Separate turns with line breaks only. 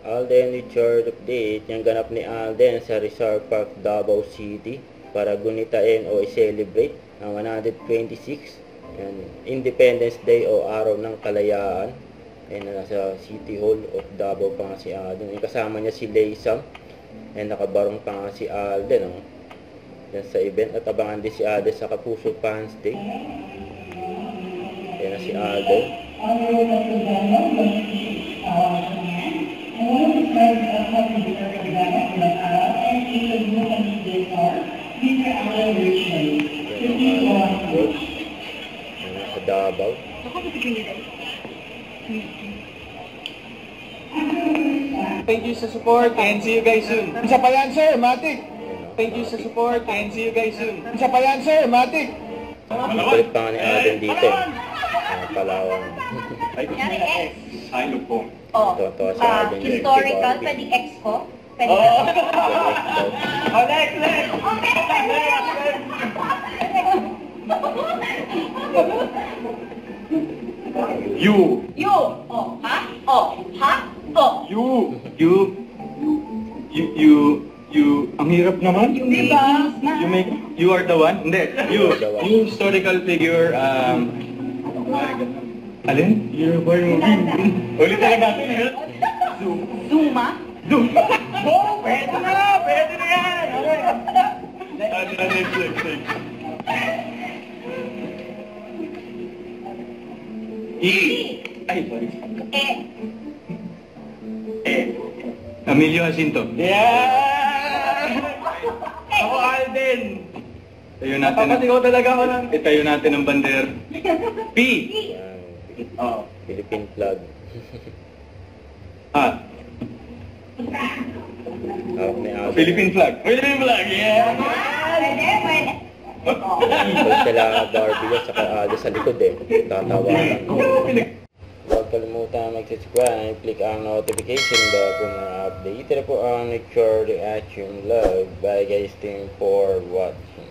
Alden with short update, yung ganap ni Alden sa Rizal Park, Davao City para gunitain o i-celebrate ang 126 Independence Day o Araw ng Kalayaan. And nasa City Hall of Davao pa nga si Alden. Yung kasama niya si Leysam and nakabarong pa nga si Alden yan sa event. At abangan din si Alden sa Kapuso Fans Day. Yan na si Alden. Sa Davao.
Thank you sa support and see you guys soon. Isa pa yan, sir, Matic. Thank you sa support and see you guys soon. Isa pa yan, sir, Matic.
Balik pa nga ni Alden dito. Palawan.
Ay, po.
Oh,
Tuwa sa Alden.
historical, pwedeng expo. Pwede
Next. You.
Oh, ha? Oh, ha? Oh.
You, ang hirap naman.
Diba?
You are the one? Hindi, you historical figure, alin? You're born ulit talaga natin, eh.
Zuma?
Oh, pwede na yan! Next. Ay, sorry. Emilio Jacinto. Yeah! Ako, Alden. Tayo natin. Papasigaw talaga ako lang. Itayo natin ang bander. P.
Philippine flag.
Philippine flag. Philippine flag, yeah!
Pwede.
Pag sila Barbie at saka Alden sa likod tatawa lang. Huwag kalimutan mag-subscribe, click ang notification bell kung na-update. Ito na po ang Nature Reaction Vlog. Bye guys, thank you for watching.